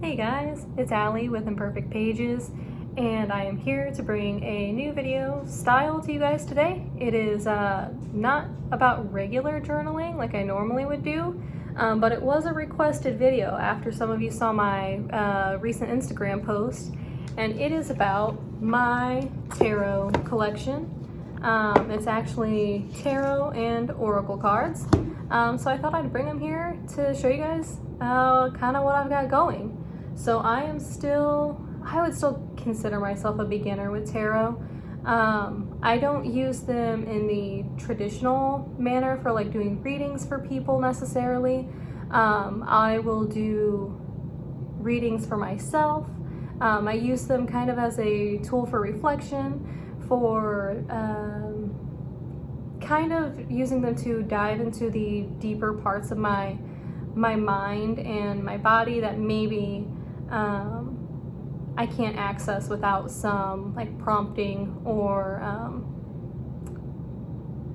Hey guys, it's Allie with Imperfect Pages, and I am here to bring a new video style to you guys today. It is not about regular journaling like I normally would do, but it was a requested video after some of you saw my recent Instagram post, and it is about my tarot collection. It's actually tarot and oracle cards, so I thought I'd bring them here to show you guys kind of what I've got going. So I would still consider myself a beginner with tarot. I don't use them in the traditional manner for like doing readings for people necessarily. I will do readings for myself. I use them kind of as a tool for reflection, for kind of using them to dive into the deeper parts of my mind and my body that maybe I can't access without some like prompting, or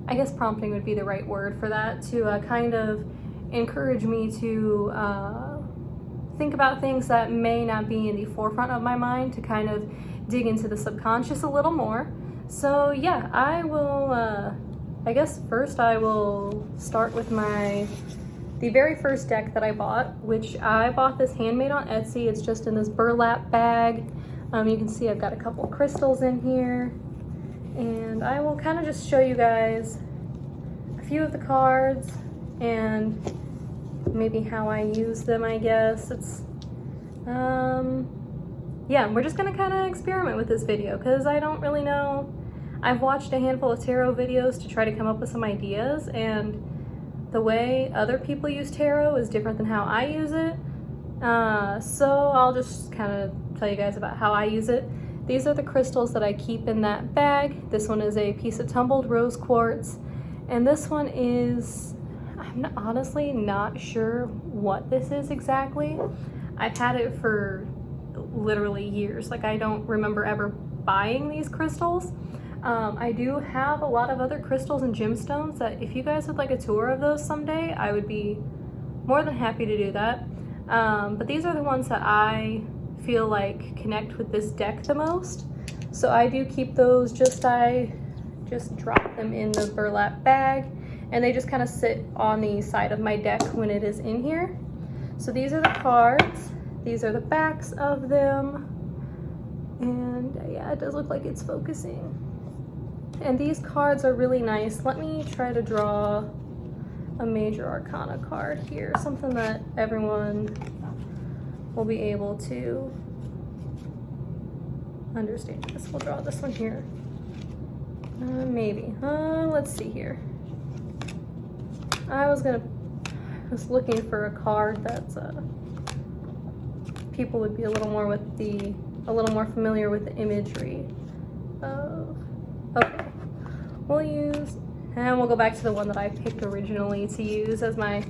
I guess prompting would be the right word for that, to kind of encourage me to think about things that may not be in the forefront of my mind, to kind of dig into the subconscious a little more. So yeah, I will I guess first I will start with the very first deck that I bought, which I bought this handmade on Etsy. It's just in this burlap bag. You can see I've got a couple crystals in here, and I will kind of just show you guys a few of the cards and maybe how I use them, I guess. It's yeah, we're just gonna kind of experiment with this video because I don't really know. I've watched a handful of tarot videos to try to come up with some ideas, and the way other people use tarot is different than how I use it. So I'll just kind of tell you guys about how I use it. These are the crystals that I keep in that bag. This one is a piece of tumbled rose quartz, and this one is, I'm honestly not sure what this is exactly. I've had it for literally years. Like, I don't remember ever buying these crystals. I do have a lot of other crystals and gemstones that if you guys would like a tour of those someday, I would be more than happy to do that. But these are the ones that I feel like connect with this deck the most. So I do keep those, I just drop them in the burlap bag, and they just kind of sit on the side of my deck when it is in here. So these are the cards. These are the backs of them. And yeah, it does look like it's focusing. And these cards are really nice. Let me try to draw a major arcana card here, something that everyone will be able to understand. This, we'll draw this one here. Maybe. Let's see here. I was looking for a card that's people would be a little more familiar with the imagery of. Okay, we'll go back to the one that I picked originally to use as my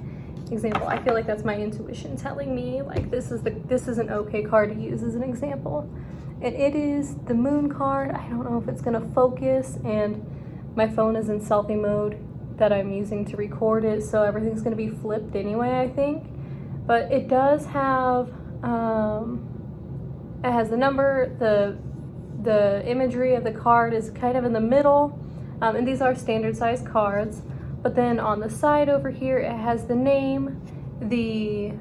example. I feel like that's my intuition telling me like this is an okay card to use as an example. And it is the Moon card. I don't know if it's gonna focus, and my phone is in selfie mode that I'm using to record it, so everything's gonna be flipped anyway, I think. But it does have it has the number, the imagery of the card is kind of in the middle, and these are standard size cards. But then on the side over here, it has the name, the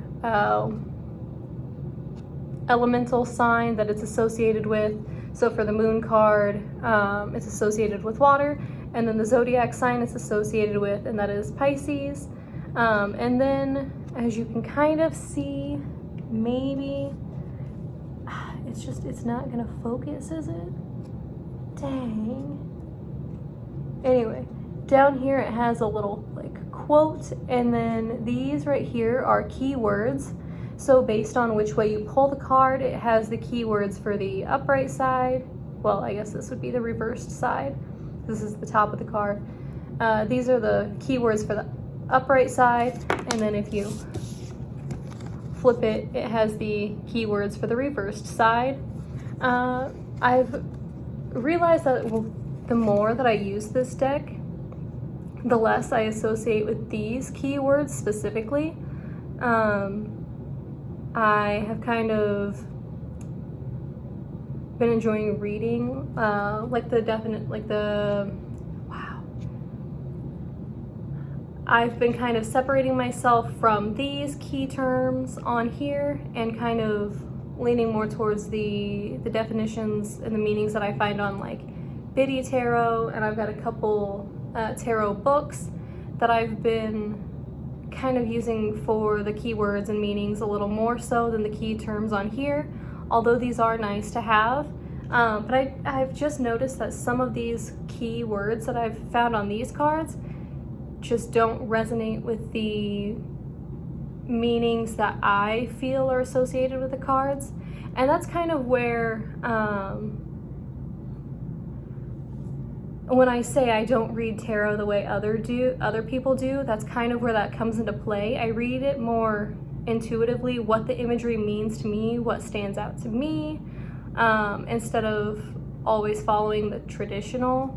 elemental sign that it's associated with. So for the Moon card, it's associated with water, and then the zodiac sign it's associated with, and that is Pisces. And then, as you can kind of see, maybe it's not gonna focus, is it? Dang. Anyway, down here it has a little like quote, and then these right here are keywords. So based on which way you pull the card, it has the keywords for the upright side. Well, I guess this would be the reversed side. This is the top of the card. These are the keywords for the upright side, and then if you flip it, it has the keywords for the reversed side. I've realized that the more that I use this deck, the less I associate with these keywords specifically. I have kind of been enjoying reading, I've been kind of separating myself from these key terms on here and kind of leaning more towards the definitions and the meanings that I find on like Biddy Tarot, and I've got a couple tarot books that I've been kind of using for the keywords and meanings a little more so than the key terms on here, although these are nice to have. But I've just noticed that some of these key words that I've found on these cards just don't resonate with the meanings that I feel are associated with the cards. And that's kind of where, when I say I don't read tarot the way other people do, that's kind of where that comes into play. I read it more intuitively, what the imagery means to me, what stands out to me, instead of always following the traditional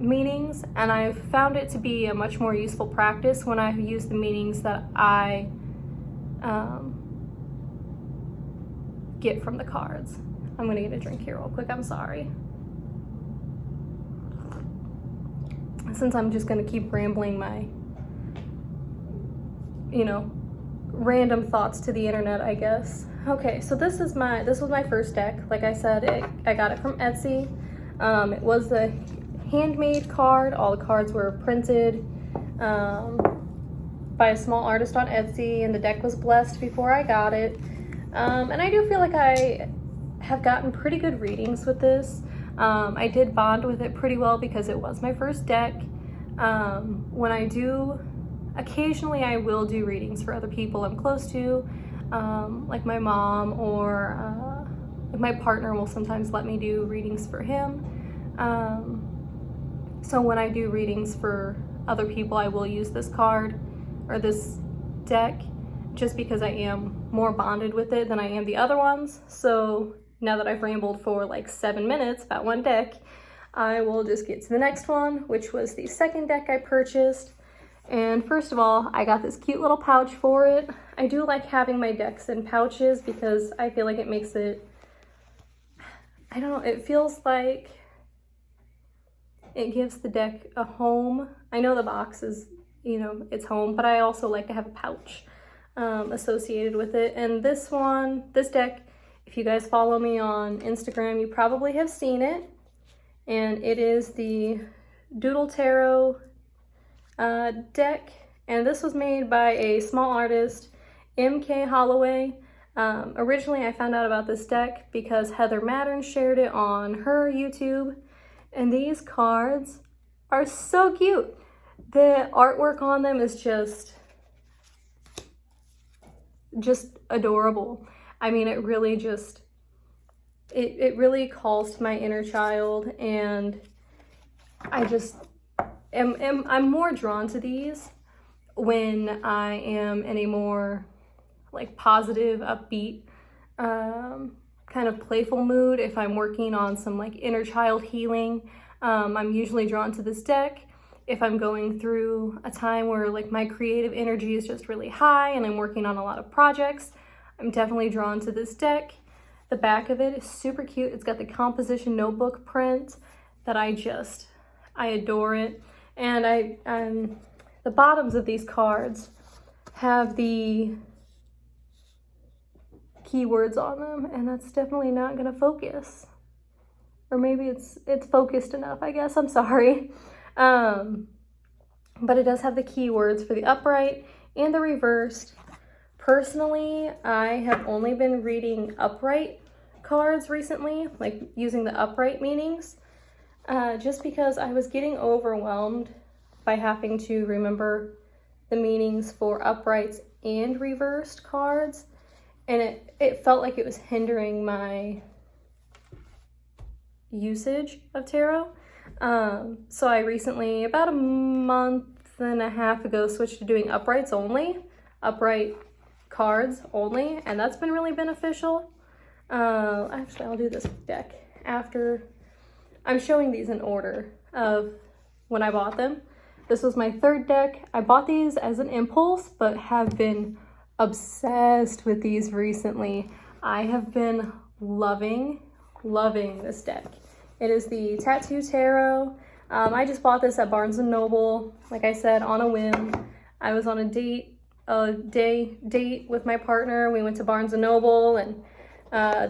meanings. And I've found it to be a much more useful practice when I've used the meanings that I get from the cards. I'm gonna get a drink here real quick, I'm sorry. Since I'm just gonna keep rambling my, random thoughts to the internet, I guess. Okay, so this was my first deck. Like I said, I got it from Etsy. It was a handmade card. All the cards were printed by a small artist on Etsy, and the deck was blessed before I got it. And I do feel like I have gotten pretty good readings with this. I did bond with it pretty well because it was my first deck. When I do, occasionally I will do readings for other people I'm close to, like my mom, or my partner will sometimes let me do readings for him. So when I do readings for other people, I will use this card or this deck just because I am more bonded with it than I am the other ones. So now that I've rambled for like 7 minutes about one deck, I will just get to the next one, which was the second deck I purchased. And first of all, I got this cute little pouch for it. I do like having my decks in pouches because I feel like it makes it, I don't know, it feels like it gives the deck a home. I know the box is, it's home, but I also like to have a pouch associated with it. And this deck, if you guys follow me on Instagram, you probably have seen it. And it is the Doodle Tarot deck. And this was made by a small artist, MK Holloway. Originally, I found out about this deck because Heather Mattern shared it on her YouTube. And these cards are so cute. The artwork on them is just adorable. I mean, it really just, it really calls to my inner child, and I just I'm more drawn to these when I am in a more like positive, upbeat, kind of playful mood. If I'm working on some like inner child healing, I'm usually drawn to this deck. If I'm going through a time where like my creative energy is just really high and I'm working on a lot of projects, I'm definitely drawn to this deck. The back of it is super cute. It's got the composition notebook print that I adore it. And the bottoms of these cards have the keywords on them, and that's definitely not gonna focus. Or maybe it's focused enough, I guess, I'm sorry. But it does have the keywords for the upright and the reversed. Personally, I have only been reading upright cards recently, like using the upright meanings, just because I was getting overwhelmed by having to remember the meanings for uprights and reversed cards. And it felt like it was hindering my usage of tarot. So I recently, about a month and a half ago, switched to doing upright cards only, and that's been really beneficial. Actually, I'll do this deck after. I'm showing these in order of when I bought them. This was my third deck. I bought these as an impulse, but have been obsessed with these recently. I have been loving this deck. It is the Tattoo Tarot. I just bought this at Barnes & Noble, like I said, on a whim. I was on a date with my partner. We went to Barnes & Noble, and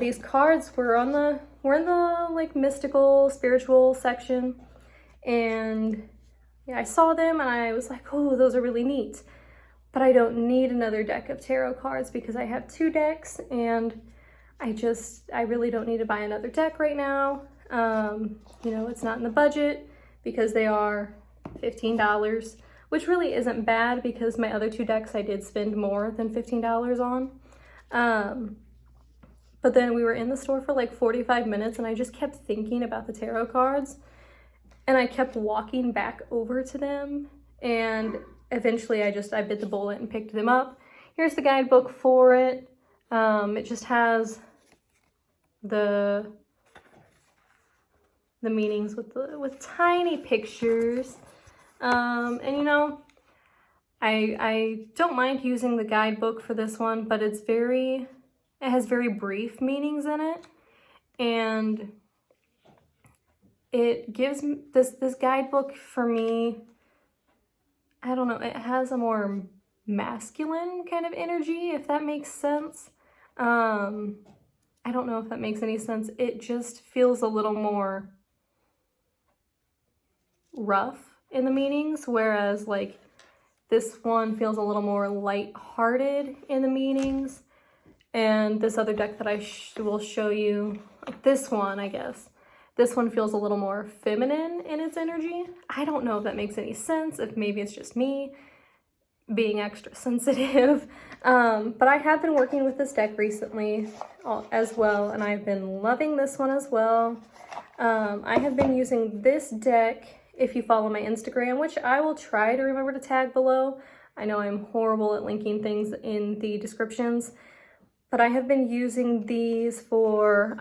these cards were in the like mystical, spiritual section. And yeah, I saw them and I was like, oh, those are really neat. But I don't need another deck of tarot cards because I have 2 decks, and I really don't need to buy another deck right now. You know, it's not in the budget because they are $15, which really isn't bad because my other 2 decks I did spend more than $15 on. But then we were in the store for like 45 minutes and I just kept thinking about the tarot cards, and I kept walking back over to them, and eventually I bit the bullet and picked them up. Here's the guidebook for it. It just has the meanings with tiny pictures. And you know, I don't mind using the guidebook for this one, but it has very brief meanings in it, and it gives this guidebook for me, I don't know, it has a more masculine kind of energy, if that makes sense. I don't know if that makes any sense. It just feels a little more rough in the meanings, whereas like this one feels a little more light-hearted in the meanings. And this other deck that I will show you, like this one, I guess, this one feels a little more feminine in its energy. I don't know if that makes any sense, if maybe it's just me being extra sensitive. But I have been working with this deck recently as well, and I've been loving this one as well. I have been using this deck, if you follow my Instagram, which I will try to remember to tag below. I know I'm horrible at linking things in the descriptions, but I have been using these for,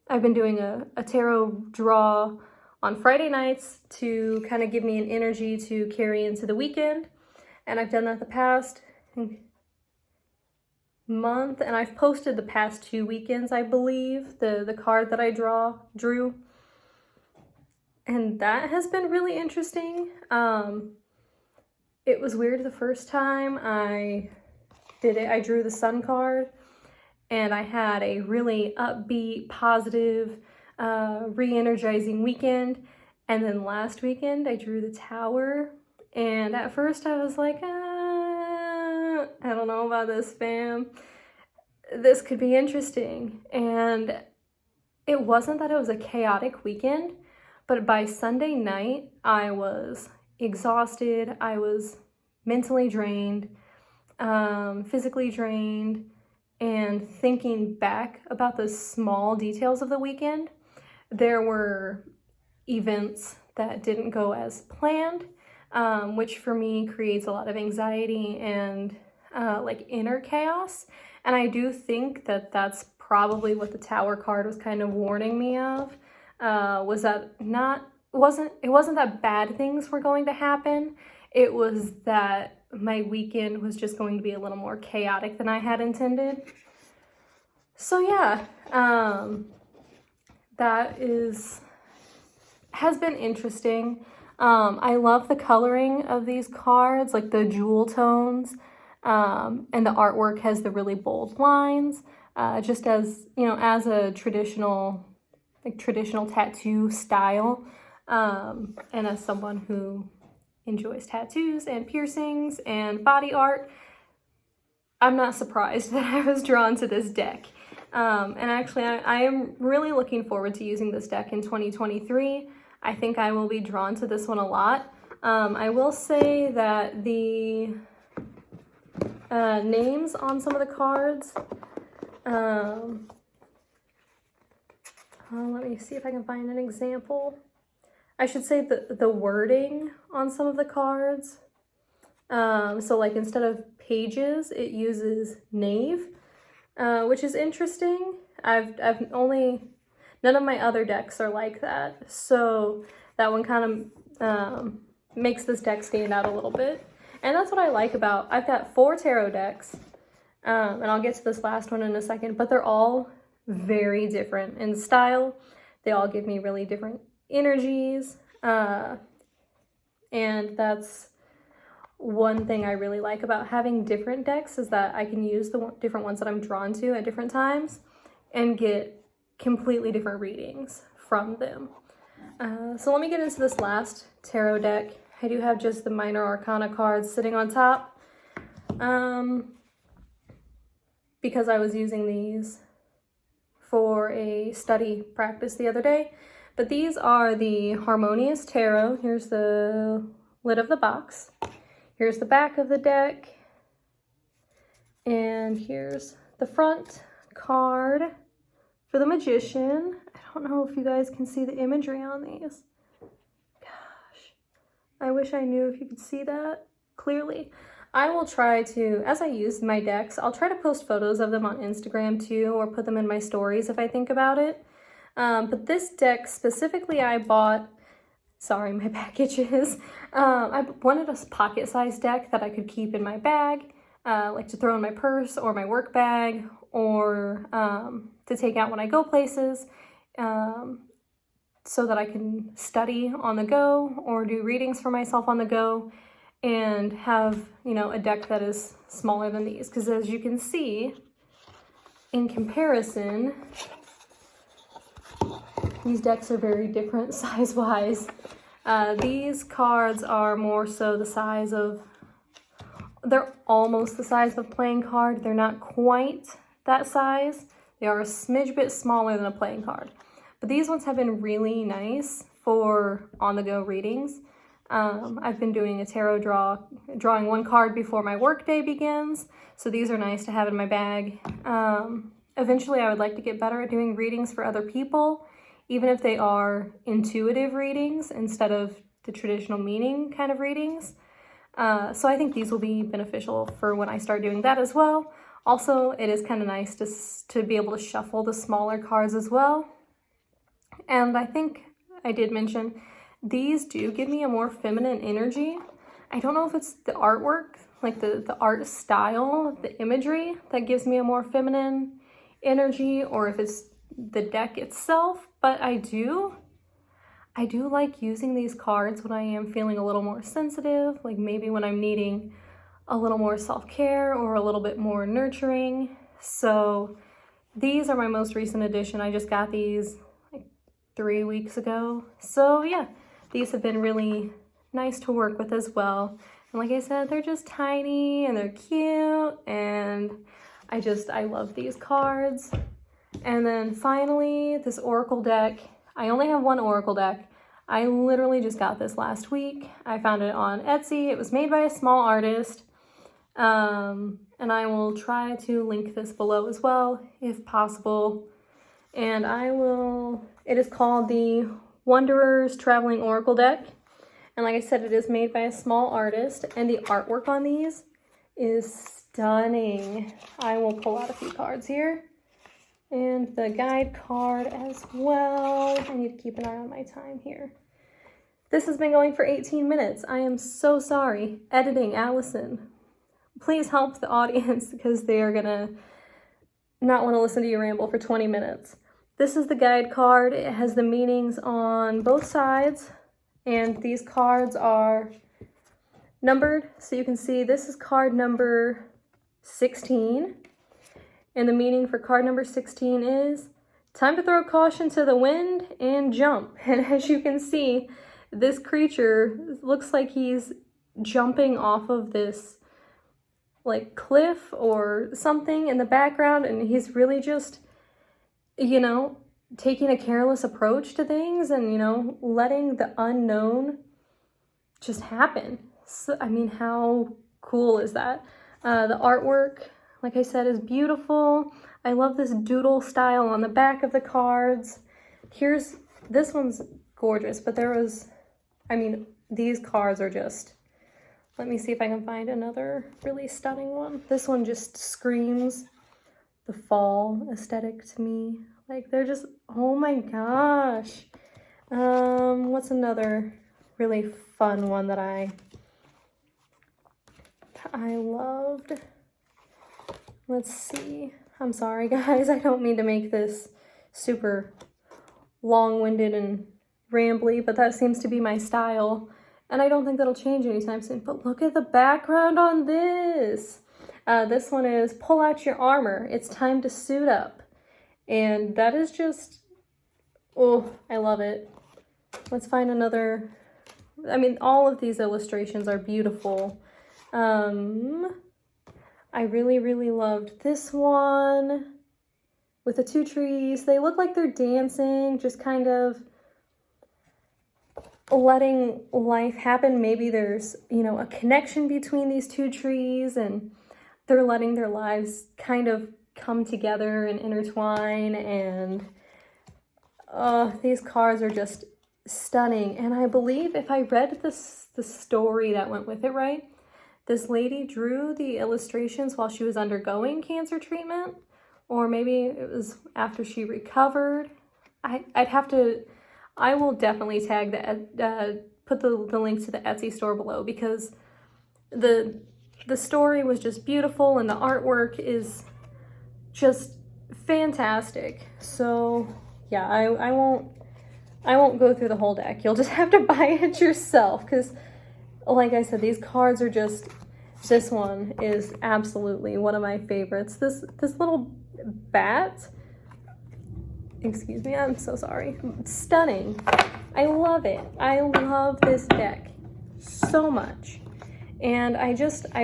I've been doing a tarot draw on Friday nights to kind of give me an energy to carry into the weekend. And I've done that the past month, and I've posted the past 2 weekends, I believe, the card that I drew. And that has been really interesting. It was weird the first time I did it. I drew the Sun card, and I had a really upbeat, positive, re-energizing weekend. And then last weekend I drew the Tower, and at first I was like, I don't know about this, fam. This could be interesting. And it wasn't that it was a chaotic weekend, but by Sunday night I was exhausted. I was mentally drained, physically drained, and thinking back about the small details of the weekend, there were events that didn't go as planned, which for me creates a lot of anxiety and like inner chaos. And I do think that that's probably what the Tower card was kind of warning me of, was that it wasn't that bad things were going to happen. It was that my weekend was just going to be a little more chaotic than I had intended. So yeah, that has been interesting. I love the coloring of these cards, like the jewel tones, and the artwork has the really bold lines, just as, you know, as a traditional tattoo style, and as someone who enjoys tattoos and piercings and body art, I'm not surprised that I was drawn to this deck. And actually, I am really looking forward to using this deck in 2023. I think I will be drawn to this one a lot. I will say that the names on some of the cards, let me see if I can find an example. I should say the wording on some of the cards. So like instead of pages, it uses knave, which is interesting. None of my other decks are like that. So that one kind of makes this deck stand out a little bit. And that's what I like about, I've got 4 tarot decks, and I'll get to this last one in a second, but they're all very different in style. They all give me really different energies, and that's one thing I really like about having different decks, is that I can use the different ones that I'm drawn to at different times and get completely different readings from them. So let me get into this last tarot deck. I do have just the Minor Arcana cards sitting on top, because I was using these for a study practice the other day. But these are the Harmonious Tarot. Here's the lid of the box. Here's the back of the deck. And here's the front card for the Magician. I don't know if you guys can see the imagery on these. Gosh, I wish I knew if you could see that clearly. I will try to, as I use my decks, I'll try to post photos of them on Instagram too, or put them in my stories if I think about it. But this deck specifically I bought, sorry, my back itches. I wanted a pocket-sized deck that I could keep in my bag, like to throw in my purse or my work bag, or to take out when I go places, so that I can study on the go or do readings for myself on the go, and have, you know, a deck that is smaller than these. Because as you can see, in comparison, these decks are very different size-wise. These cards are more so the size of, they're almost the size of a playing card. They're not quite that size. They are a smidge bit smaller than a playing card. But these ones have been really nice for on-the-go readings. I've been doing a tarot drawing one card before my work day begins. So these are nice to have in my bag. Eventually I would like to get better at doing readings for other people, even if they are intuitive readings instead of the traditional meaning kind of readings. So I think these will be beneficial for when I start doing that as well. Also, it is kind of nice to be able to shuffle the smaller cards as well. And I think I did mention, these do give me a more feminine energy. I don't know if it's the artwork, like the art style, the imagery that gives me a more feminine energy, or if it's the deck itself, but I do like using these cards when I am feeling a little more sensitive, like maybe when I'm needing a little more self-care or a little bit more nurturing. So these are my most recent addition. I just got these like 3 weeks ago. So yeah, these have been really nice to work with as well. And like I said, they're just tiny and they're cute, and I love these cards. And then finally, this Oracle deck. I only have one Oracle deck. I literally just got this last week. I found it on Etsy. It was made by a small artist. And I will try to link this below as well, if possible. And it is called the Wanderer's Traveling Oracle deck. And like I said, it is made by a small artist, and the artwork on these is stunning. I will pull out a few cards here. And the guide card as well. I need to keep an eye on my time here. This has been going for 18 minutes. I am so sorry. Editing, Allison. Please help the audience, because they are gonna not want to listen to you ramble for 20 minutes. This is the guide card. It has the meanings on both sides, and these cards are numbered. So you can see this is card number 16. And the meaning for card number 16 is, time to throw caution to the wind and jump. And as you can see, this creature looks like he's jumping off of this like cliff or something in the background, and he's really just, you know, taking a careless approach to things and, you know, letting the unknown just happen. So, I mean, how cool is that? The artwork, like I said, is beautiful. I love this doodle style on the back of the cards. This one's gorgeous, but these cards are just, let me see if I can find another really stunning one. This one just screams the fall aesthetic to me. Like, they're just, oh my gosh. What's another really fun one that I I loved, let's see, I'm sorry guys, I don't mean to make this super long-winded and rambly, but that seems to be my style, and I don't think that'll change anytime soon. But look at the background on this. This one is pull out your armor, it's time to suit up. And that is just, oh, I love it. Let's find another. I mean, all of these illustrations are beautiful. I really, really loved this one with the two trees. They look like they're dancing, just kind of letting life happen. Maybe there's, you know, a connection between these two trees and they're letting their lives kind of come together and intertwine. And these cards are just stunning. And I believe if I read the story that went with it right, this lady drew the illustrations while she was undergoing cancer treatment, or maybe it was after she recovered. I'd have to, I will definitely tag the, put the link to the Etsy store below, because the story was just beautiful and the artwork is just fantastic. So yeah, I won't go through the whole deck. You'll just have to buy it yourself, because like I said, these cards are just, this one is absolutely one of my favorites. This little bat, excuse me, I'm so sorry, stunning. I love it. I love this deck so much. And I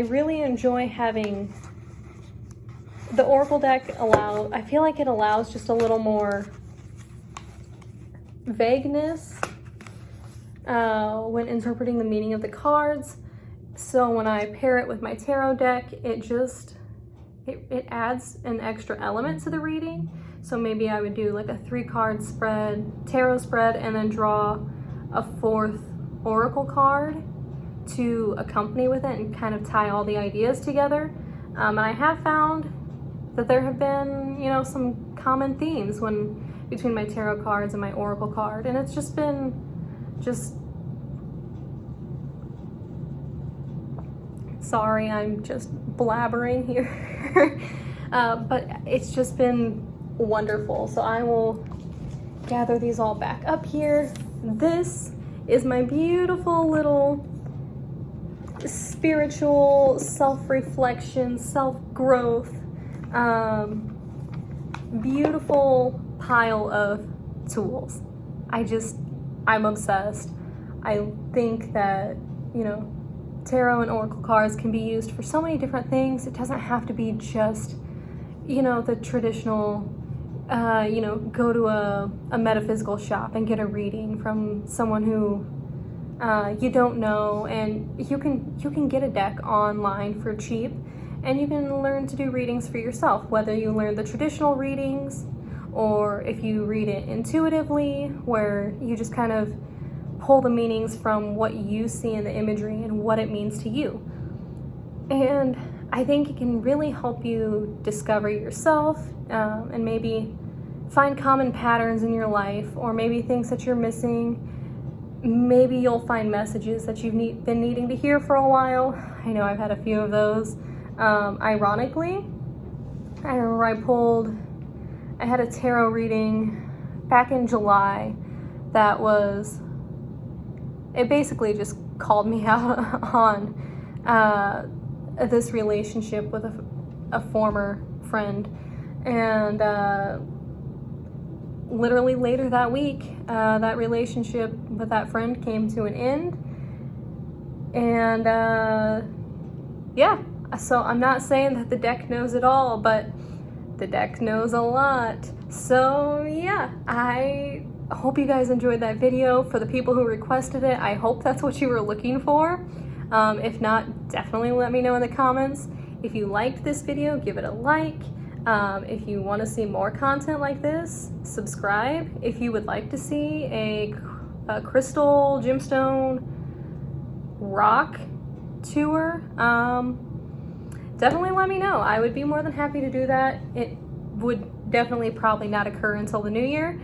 really enjoy having the Oracle deck. I feel like it allows just a little more vagueness when interpreting the meaning of the cards. So when I pair it with my tarot deck, it adds an extra element to the reading. So maybe I would do like a 3-card spread, tarot spread, and then draw a 4th oracle card to accompany with it and kind of tie all the ideas together. And I have found that there have been, you know, some common themes between my tarot cards and my oracle card, and it's just been sorry, I'm just blabbering here. But it's just been wonderful. So I will gather these all back up here. This is my beautiful little spiritual self-reflection, self-growth, beautiful pile of tools. I'm obsessed. I think that, you know, tarot and oracle cards can be used for so many different things. It doesn't have to be just, you know, the traditional, you know, go to a metaphysical shop and get a reading from someone who you don't know. And you can get a deck online for cheap, and you can learn to do readings for yourself, whether you learn the traditional readings or if you read it intuitively, where you just kind of pull the meanings from what you see in the imagery and what it means to you. And I think it can really help you discover yourself, and maybe find common patterns in your life, or maybe things that you're missing. Maybe you'll find messages that you've been needing to hear for a while. I know I've had a few of those. Ironically, I remember I had a tarot reading back in July that it basically just called me out on this relationship with a former friend. And literally later that week, that relationship with that friend came to an end. And yeah, so I'm not saying that the deck knows it all, but the deck knows a lot. So yeah, I hope you guys enjoyed that video. For the people who requested it, I hope that's what you were looking for. If not, definitely let me know in the comments. If you liked this video, give it a like. If you want to see more content like this, subscribe. If you would like to see a crystal, gemstone, rock tour, definitely let me know. I would be more than happy to do that. It would definitely probably not occur until the new year.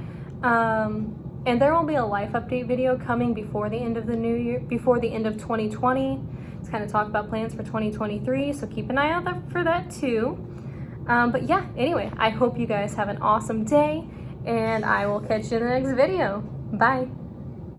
And there will be a life update video coming before the end of the new year, before the end of 2020. It's kind of talk about plans for 2023, so keep an eye out for that too. But yeah, anyway, I hope you guys have an awesome day, and I will catch you in the next video. Bye.